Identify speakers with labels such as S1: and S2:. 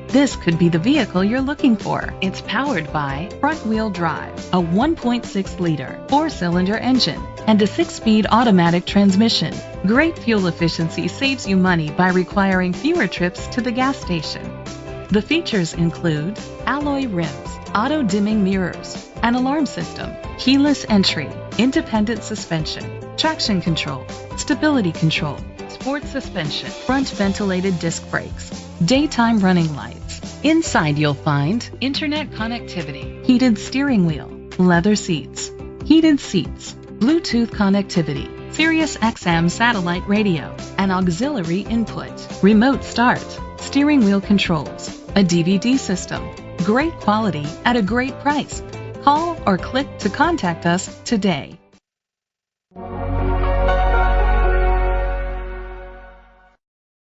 S1: This could be the vehicle you're looking for. It's powered by front-wheel drive, a 1.6-liter 4-cylinder engine, and a 6-speed automatic transmission. Great fuel efficiency saves you money by requiring fewer trips to the gas station. The features include alloy rims, auto-dimming mirrors, an alarm system, keyless entry, independent suspension, traction control, stability control, sports suspension, front ventilated disc brakes, daytime running lights. Inside you'll find internet connectivity, heated steering wheel, leather seats, heated seats, Bluetooth connectivity, Sirius XM satellite radio, an auxiliary input, remote start, steering wheel controls, a DVD system. Great quality at a great price. Call or click to contact us today.